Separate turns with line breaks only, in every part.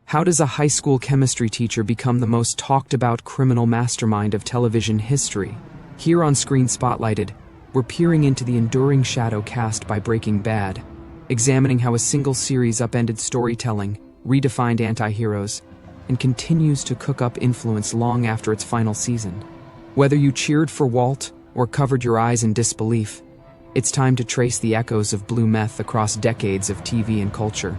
How does a high school chemistry teacher become the most talked about criminal mastermind of television history? Here on Screen Spotlighted, we're peering into the enduring shadow cast by Breaking Bad, examining how a single series upended storytelling, redefined antiheroes, and continues to cook up influence long after its final season. Whether you cheered for Walt or covered your eyes in disbelief, it's time to trace the echoes of blue meth across decades of TV and culture.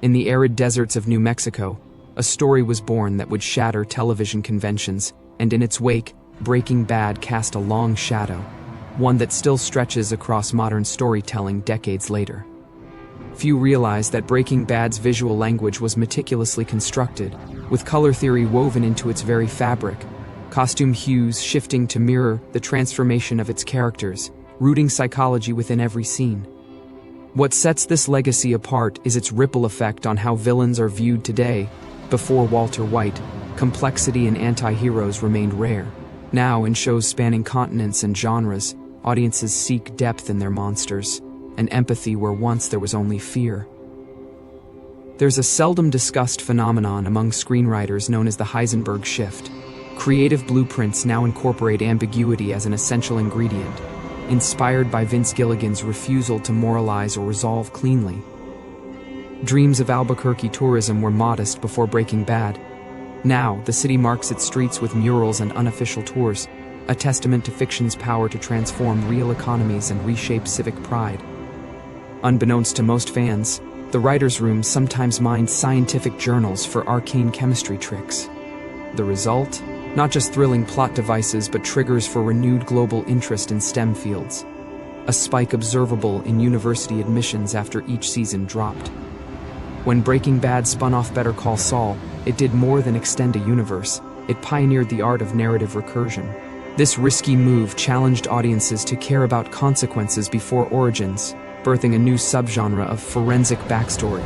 In the arid deserts of New Mexico, a story was born that would shatter television conventions, and in its wake, Breaking Bad cast a long shadow, one that still stretches across modern storytelling decades later. Few realize that Breaking Bad's visual language was meticulously constructed, with color theory woven into its very fabric, costume hues shifting to mirror the transformation of its characters, rooting psychology within every scene. What sets this legacy apart is its ripple effect on how villains are viewed today. Before Walter White, complexity in anti-heroes remained rare. Now, in shows spanning continents and genres, audiences seek depth in their monsters, and empathy where once there was only fear. There's a seldom discussed phenomenon among screenwriters known as the Heisenberg shift. Creative blueprints now incorporate ambiguity as an essential ingredient, inspired by Vince Gilligan's refusal to moralize or resolve cleanly. Dreams of Albuquerque tourism were modest before Breaking Bad. Now, the city marks its streets with murals and unofficial tours, a testament to fiction's power to transform real economies and reshape civic pride. Unbeknownst to most fans, the writer's room sometimes mined scientific journals for arcane chemistry tricks. The result? Not just thrilling plot devices, but triggers for renewed global interest in STEM fields. A spike observable in university admissions after each season dropped. When Breaking Bad spun off Better Call Saul, it did more than extend a universe. It pioneered the art of narrative recursion. This risky move challenged audiences to care about consequences before origins, birthing a new subgenre of forensic backstory.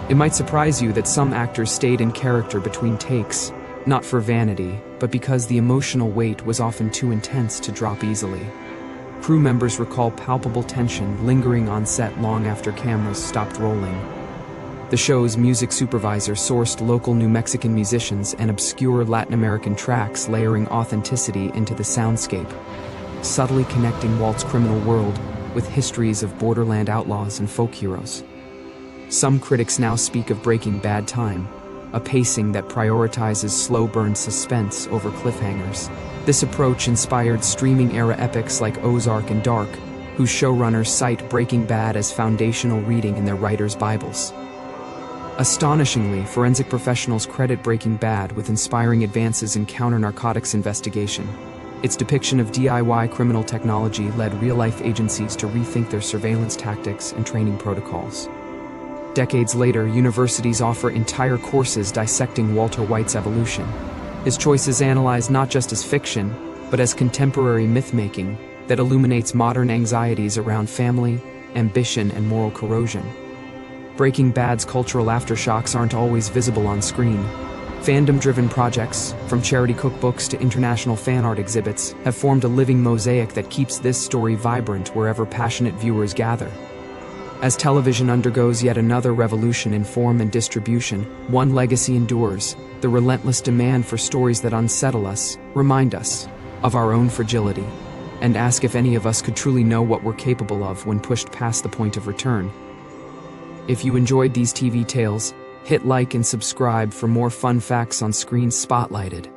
It might surprise you that some actors stayed in character between takes, not for vanity, but because the emotional weight was often too intense to drop easily. Crew members recall palpable tension lingering on set long after cameras stopped rolling. The show's music supervisor sourced local New Mexican musicians and obscure Latin American tracks, layering authenticity into the soundscape, subtly connecting Walt's criminal world with histories of borderland outlaws and folk heroes. Some critics now speak of Breaking Bad time, a pacing that prioritizes slow-burn suspense over cliffhangers. This approach inspired streaming-era epics like Ozark and Dark, whose showrunners cite Breaking Bad as foundational reading in their writers' Bibles. Astonishingly, forensic professionals credit Breaking Bad with inspiring advances in counter-narcotics investigation. Its depiction of DIY criminal technology led real-life agencies to rethink their surveillance tactics and training protocols. Decades later, universities offer entire courses dissecting Walter White's evolution. His choices analyzed not just as fiction, but as contemporary myth-making that illuminates modern anxieties around family, ambition, and moral corrosion. Breaking Bad's cultural aftershocks aren't always visible on screen. Fandom-driven projects, from charity cookbooks to international fan art exhibits, have formed a living mosaic that keeps this story vibrant wherever passionate viewers gather. As television undergoes yet another revolution in form and distribution, one legacy endures: the relentless demand for stories that unsettle us, remind us of our own fragility, and ask if any of us could truly know what we're capable of when pushed past the point of return. If you enjoyed these TV tales, hit like and subscribe for more fun facts on Screen Spotlighted.